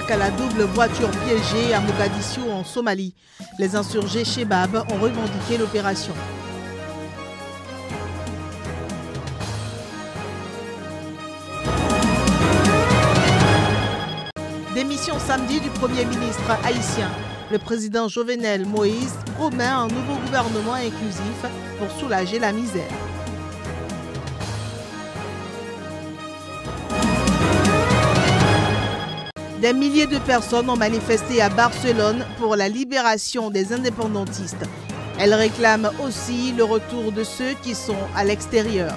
attaque à la double voiture piégée à Mogadiscio en Somalie. Les insurgés Chebab ont revendiqué l'opération. Démission samedi du Premier ministre haïtien. Le président Jovenel Moïse promet un nouveau gouvernement inclusif pour soulager la misère. Des milliers de personnes ont manifesté à Barcelone pour la libération des indépendantistes. Elles réclament aussi le retour de ceux qui sont à l'extérieur.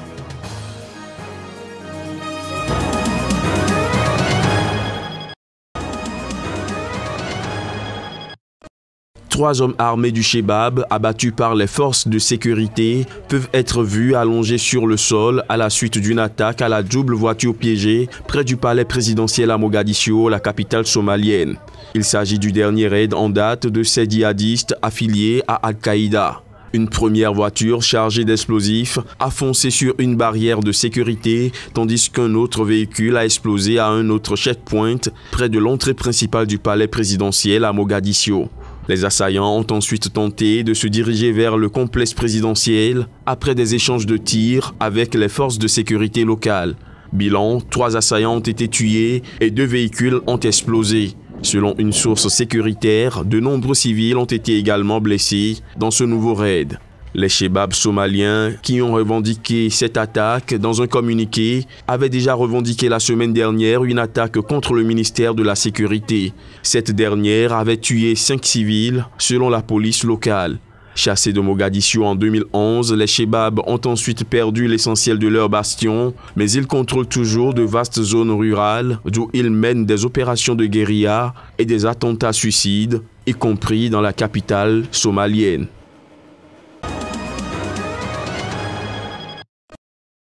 Trois hommes armés du Chebab, abattus par les forces de sécurité, peuvent être vus allongés sur le sol à la suite d'une attaque à la double voiture piégée près du palais présidentiel à Mogadiscio, la capitale somalienne. Il s'agit du dernier raid en date de ces djihadistes affiliés à Al-Qaïda. Une première voiture chargée d'explosifs a foncé sur une barrière de sécurité, tandis qu'un autre véhicule a explosé à un autre checkpoint près de l'entrée principale du palais présidentiel à Mogadiscio. Les assaillants ont ensuite tenté de se diriger vers le complexe présidentiel après des échanges de tirs avec les forces de sécurité locales. Bilan, 3 assaillants ont été tués et 2 véhicules ont explosé. Selon une source sécuritaire, de nombreux civils ont été également blessés dans ce nouveau raid. Les Chebab somaliens qui ont revendiqué cette attaque dans un communiqué avaient déjà revendiqué la semaine dernière une attaque contre le ministère de la Sécurité. Cette dernière avait tué 5 civils selon la police locale. Chassés de Mogadiscio en 2011, les Chebab ont ensuite perdu l'essentiel de leur bastion, mais ils contrôlent toujours de vastes zones rurales d'où ils mènent des opérations de guérilla et des attentats suicides, y compris dans la capitale somalienne.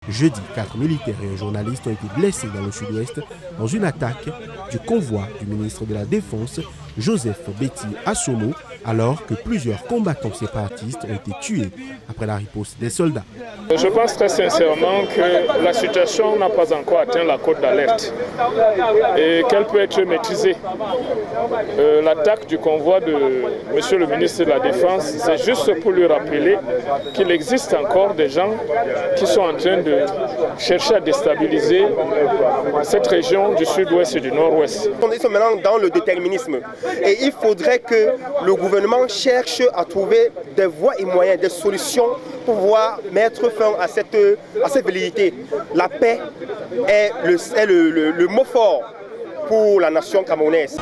Jeudi, 4 militaires et un journaliste ont été blessés dans le sud-ouest dans une attaque du convoi du ministre de la Défense, Joseph Betty Assomo, alors que plusieurs combattants séparatistes ont été tués après la riposte des soldats. Je pense très sincèrement que la situation n'a pas encore atteint la cote d'alerte et qu'elle peut être maîtrisée. L'attaque du convoi de M. le ministre de la Défense, c'est juste pour lui rappeler qu'il existe encore des gens qui sont en train de chercher à déstabiliser cette région du sud-ouest et du nord-ouest. On est maintenant dans le déterminisme et il faudrait que le gouvernement cherche à trouver des voies et moyens, des solutions pour pouvoir mettre fin à cette velléité. La paix est le mot fort pour la nation camerounaise.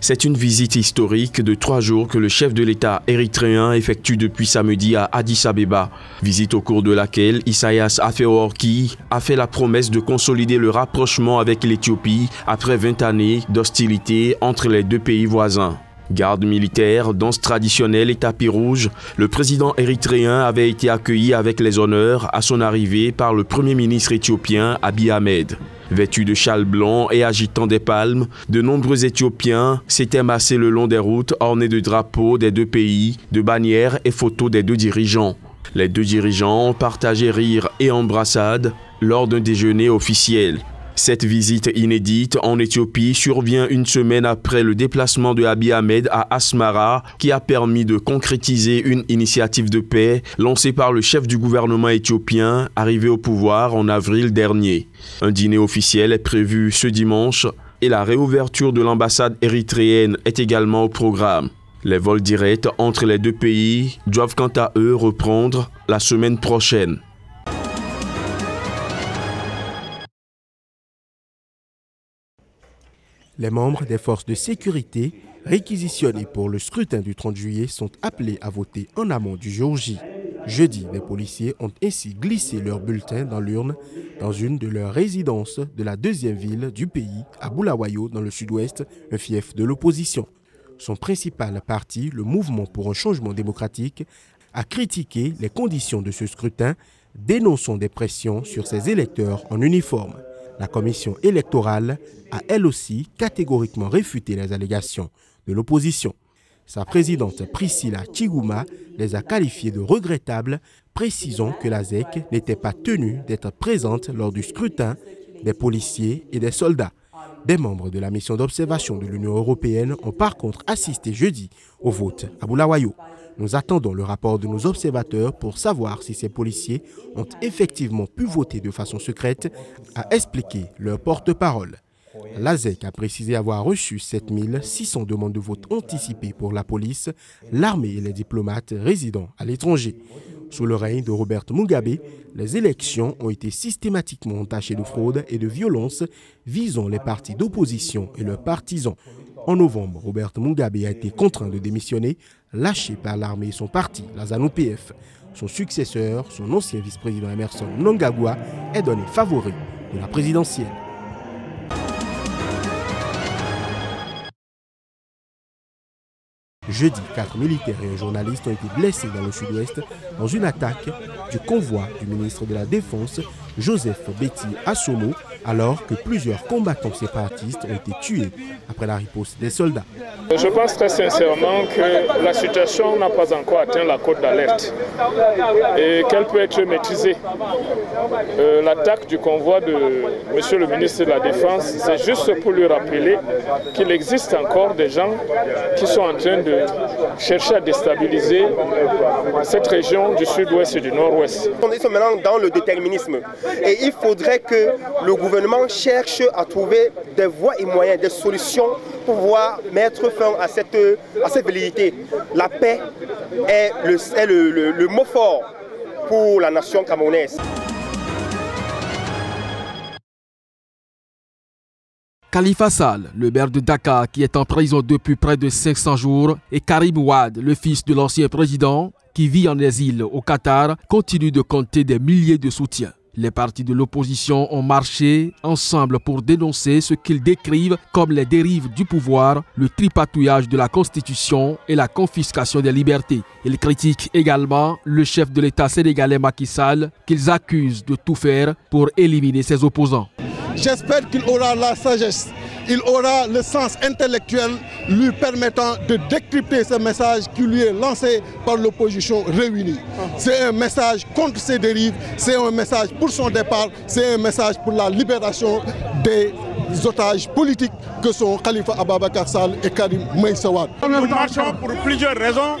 C'est une visite historique de 3 jours que le chef de l'État érythréen effectue depuis samedi à Addis Abeba. Visite au cours de laquelle Isaias Afewerki a fait la promesse de consolider le rapprochement avec l'Éthiopie après 20 années d'hostilité entre les 2 pays voisins. Garde militaire, danse traditionnelle et tapis rouge, le président érythréen avait été accueilli avec les honneurs à son arrivée par le premier ministre éthiopien Abiy Ahmed. Vêtus de châles blancs et agitant des palmes, de nombreux Éthiopiens s'étaient massés le long des routes ornées de drapeaux des 2 pays, de bannières et photos des 2 dirigeants. Les 2 dirigeants ont partagé rires et embrassades lors d'un déjeuner officiel. Cette visite inédite en Éthiopie survient une semaine après le déplacement de Abiy Ahmed à Asmara qui a permis de concrétiser une initiative de paix lancée par le chef du gouvernement éthiopien arrivé au pouvoir en avril dernier. Un dîner officiel est prévu ce dimanche et la réouverture de l'ambassade érythréenne est également au programme. Les vols directs entre les 2 pays doivent quant à eux reprendre la semaine prochaine. Les membres des forces de sécurité réquisitionnés pour le scrutin du 30 juillet sont appelés à voter en amont du jour J. Jeudi, les policiers ont ainsi glissé leurs bulletins dans l'urne dans une de leurs résidences de la 2e ville du pays, à Bulawayo, dans le sud-ouest, un fief de l'opposition. Son principal parti, le Mouvement pour un changement démocratique, a critiqué les conditions de ce scrutin, dénonçant des pressions sur ses électeurs en uniforme. La commission électorale a elle aussi catégoriquement réfuté les allégations de l'opposition. Sa présidente Priscilla Chiguma les a qualifiées de regrettables, précisant que la ZEC n'était pas tenue d'être présente lors du scrutin des policiers et des soldats. Des membres de la mission d'observation de l'Union européenne ont par contre assisté jeudi au vote à Bulawayo. Nous attendons le rapport de nos observateurs pour savoir si ces policiers ont effectivement pu voter de façon secrète, a expliqué leur porte-parole. L'ASEC a précisé avoir reçu 7600 demandes de vote anticipées pour la police, l'armée et les diplomates résidant à l'étranger. Sous le règne de Robert Mugabe, les élections ont été systématiquement entachées de fraude et de violence visant les partis d'opposition et leurs partisans. En novembre, Robert Mugabe a été contraint de démissionner, lâché par l'armée et son parti, la ZANU-PF. Son successeur, son ancien vice-président Emmerson Mnangagwa, est donné favori de la présidentielle. Jeudi, 4 militaires et un journaliste ont été blessés dans le sud-ouest dans une attaque du convoi du ministre de la Défense, Joseph Betty Assomo, alors que plusieurs combattants séparatistes ont été tués après la riposte des soldats. Je pense très sincèrement que la situation n'a pas encore atteint la cote d'alerte et qu'elle peut être maîtrisée. L'attaque du convoi de M. le ministre de la Défense, c'est juste pour lui rappeler qu'il existe encore des gens qui sont en train de chercher à déstabiliser cette région du sud-ouest et du nord-ouest. On est maintenant dans le déterminisme et il faudrait que le gouvernement cherche à trouver des voies et moyens, des solutions pour pouvoir mettre fin à cette velléité. La paix est le mot fort pour la nation camerounaise. Khalifa Sall, le maire de Dakar qui est en prison depuis près de 500 jours, et Karim Wade, le fils de l'ancien président qui vit en exil au Qatar, continuent de compter des milliers de soutiens. Les partis de l'opposition ont marché ensemble pour dénoncer ce qu'ils décrivent comme les dérives du pouvoir, le tripatouillage de la Constitution et la confiscation des libertés. Ils critiquent également le chef de l'État sénégalais Macky Sall, qu'ils accusent de tout faire pour éliminer ses opposants. J'espère qu'il aura la sagesse, il aura le sens intellectuel lui permettant de décrypter ce message qui lui est lancé par l'opposition réunie. C'est un message contre ces dérives, c'est un message pour son départ, c'est un message pour la libération des otages politiques que sont Khalifa Ababacar Sall et Karim Meïssa Wade. Nous marchons pour plusieurs raisons.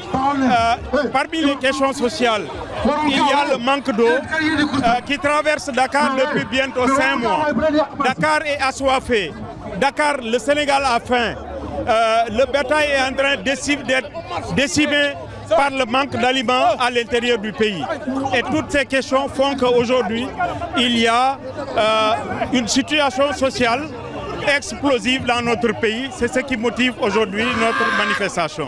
Parmi les questions sociales, il y a le manque d'eau qui traverse Dakar depuis bientôt 5 mois. Dakar est assoiffé. Dakar, le Sénégal a faim. Le bétail est en train d'être décimé par le manque d'aliments à l'intérieur du pays. Et toutes ces questions font qu'aujourd'hui, il y a une situation sociale explosive dans notre pays. C'est ce qui motive aujourd'hui notre manifestation.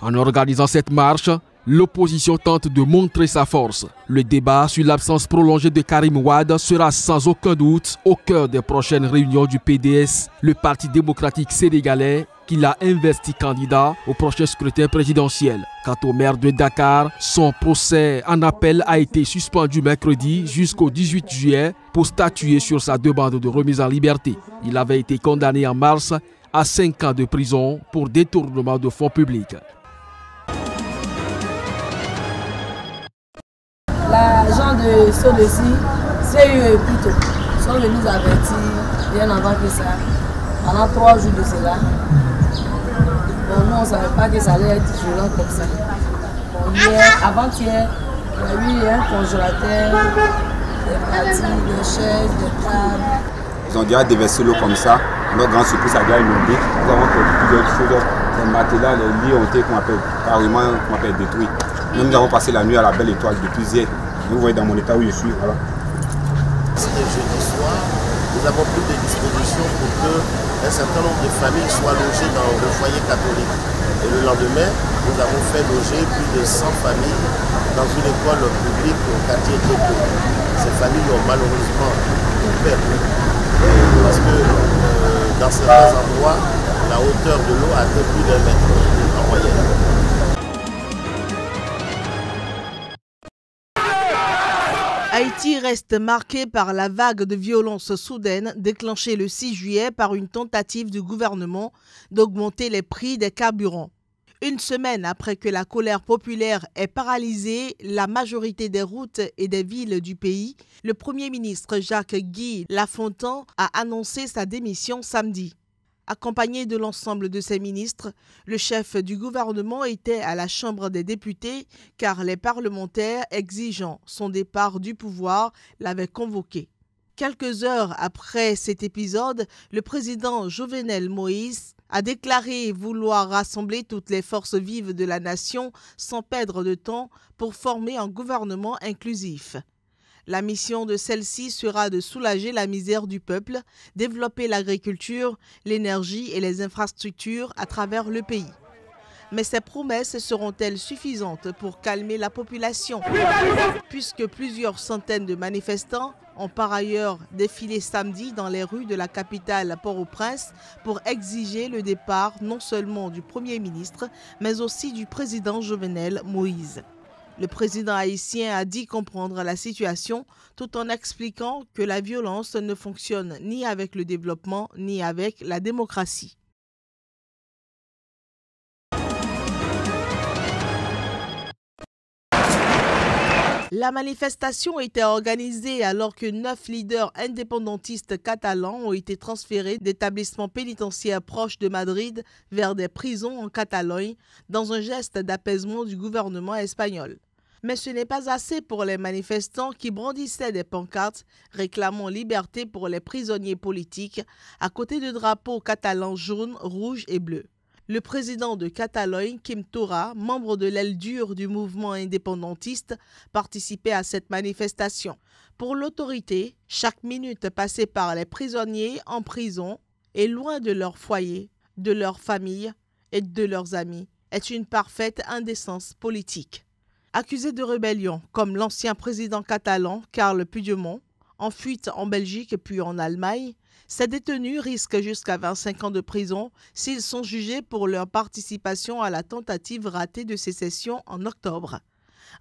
En organisant cette marche, l'opposition tente de montrer sa force. Le débat sur l'absence prolongée de Karim Wade sera sans aucun doute au cœur des prochaines réunions du PDS, le Parti démocratique sénégalais, qui l'a investi candidat au prochain scrutin présidentiel. Quant au maire de Dakar, son procès en appel a été suspendu mercredi jusqu'au 18 juillet pour statuer sur sa demande de remise en liberté. Il avait été condamné en mars à 5 ans de prison pour détournement de fonds publics. L'agent de Sodeci, CUE plutôt, sont venus nous avertir bien avant que ça, pendant 3 jours de cela. Bon, nous, on ne savait pas que ça allait être violent comme ça. Bon, hier, avant-hier, il y a eu un congélateur, des parties, des chaises, des tables. Ils ont déjà déversé l'eau comme ça. À notre grande surprise, ça a déjà inondé. Nous avons perdu plusieurs choses. Les matelas, les lits ont été carrément détruits. Nous avons passé la nuit à la Belle Étoile depuis hier. Vous voyez dans mon état où je suis. Voilà. C'est le jeudi soir, nous avons pris des dispositions pour qu'un certain nombre de familles soient logées dans le foyer catholique. Et le lendemain, nous avons fait loger plus de 100 familles dans une école publique au quartier Toko. Ces familles ont malheureusement tout perdu. Parce que dans certains endroits, la hauteur de l'eau a atteint plus d'1 mètre en moyenne. Haïti reste marqué par la vague de violence soudaine déclenchée le 6 juillet par une tentative du gouvernement d'augmenter les prix des carburants. Une semaine après que la colère populaire ait paralysé la majorité des routes et des villes du pays, le Premier ministre Jacques-Guy Lafontant a annoncé sa démission samedi. Accompagné de l'ensemble de ses ministres, le chef du gouvernement était à la Chambre des députés car les parlementaires exigeant son départ du pouvoir l'avaient convoqué. Quelques heures après cet épisode, le président Jovenel Moïse a déclaré vouloir rassembler toutes les forces vives de la nation sans perdre de temps pour former un gouvernement inclusif. La mission de celle-ci sera de soulager la misère du peuple, développer l'agriculture, l'énergie et les infrastructures à travers le pays. Mais ces promesses seront-elles suffisantes pour calmer la population? Puisque plusieurs centaines de manifestants ont par ailleurs défilé samedi dans les rues de la capitale Port-au-Prince pour exiger le départ non seulement du Premier ministre, mais aussi du président Jovenel Moïse. Le président haïtien a dit comprendre la situation tout en expliquant que la violence ne fonctionne ni avec le développement ni avec la démocratie. La manifestation était organisée alors que 9 leaders indépendantistes catalans ont été transférés d'établissements pénitentiaires proches de Madrid vers des prisons en Catalogne dans un geste d'apaisement du gouvernement espagnol. Mais ce n'est pas assez pour les manifestants qui brandissaient des pancartes réclamant liberté pour les prisonniers politiques à côté de drapeaux catalans jaunes, rouges et bleus. Le président de Catalogne, Quim Torra, membre de l'aile dure du mouvement indépendantiste, participait à cette manifestation. Pour l'autorité, chaque minute passée par les prisonniers en prison et loin de leur foyer, de leur famille et de leurs amis est une parfaite indécence politique. Accusé de rébellion, comme l'ancien président catalan Carles Puigdemont, en fuite en Belgique puis en Allemagne, ces détenus risquent jusqu'à 25 ans de prison s'ils sont jugés pour leur participation à la tentative ratée de sécession en octobre.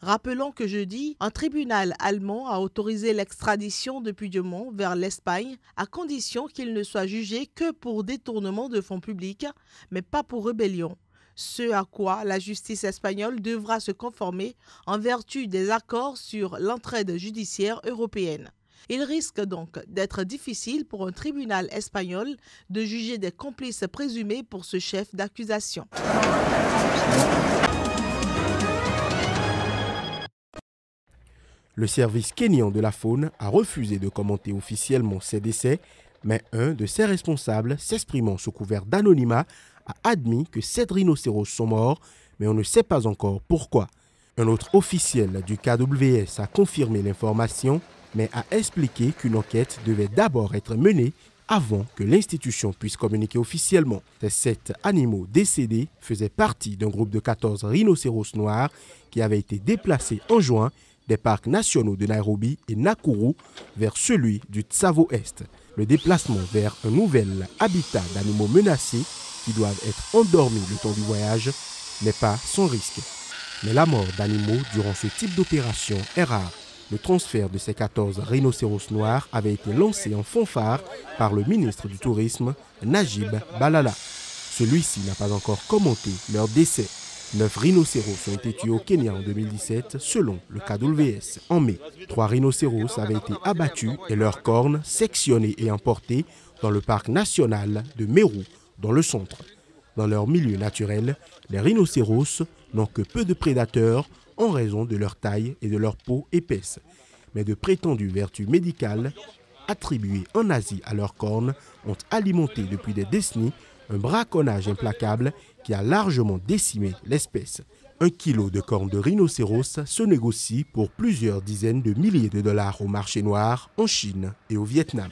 Rappelons que jeudi, un tribunal allemand a autorisé l'extradition de Puigdemont vers l'Espagne à condition qu'il ne soit jugé que pour détournement de fonds publics, mais pas pour rébellion. Ce à quoi la justice espagnole devra se conformer en vertu des accords sur l'entraide judiciaire européenne. Il risque donc d'être difficile pour un tribunal espagnol de juger des complices présumés pour ce chef d'accusation. Le service kényan de la faune a refusé de commenter officiellement ces décès, mais un de ses responsables, s'exprimant sous couvert d'anonymat, a admis que 7 rhinocéros sont morts, mais on ne sait pas encore pourquoi. Un autre officiel du KWS a confirmé l'information, mais a expliqué qu'une enquête devait d'abord être menée avant que l'institution puisse communiquer officiellement. Ces 7 animaux décédés faisaient partie d'un groupe de 14 rhinocéros noirs qui avaient été déplacés en juin des parcs nationaux de Nairobi et Nakuru vers celui du Tsavo-Est. Le déplacement vers un nouvel habitat d'animaux menacés qui doivent être endormis le temps du voyage n'est pas sans risque. Mais la mort d'animaux durant ce type d'opération est rare. Le transfert de ces 14 rhinocéros noirs avait été lancé en fanfare par le ministre du Tourisme, Najib Balala. Celui-ci n'a pas encore commenté leur décès. 9 rhinocéros ont été tués au Kenya en 2017, selon le KWS. En mai, 3 rhinocéros avaient été abattus et leurs cornes sectionnées et emportées dans le parc national de Meru, dans le centre. Dans leur milieu naturel, les rhinocéros n'ont que peu de prédateurs en raison de leur taille et de leur peau épaisse, mais de prétendues vertus médicales attribuées en Asie à leurs cornes ont alimenté depuis des décennies un braconnage implacable qui a largement décimé l'espèce. 1 kilo de cornes de rhinocéros se négocie pour plusieurs dizaines de milliers de dollars au marché noir en Chine et au Vietnam.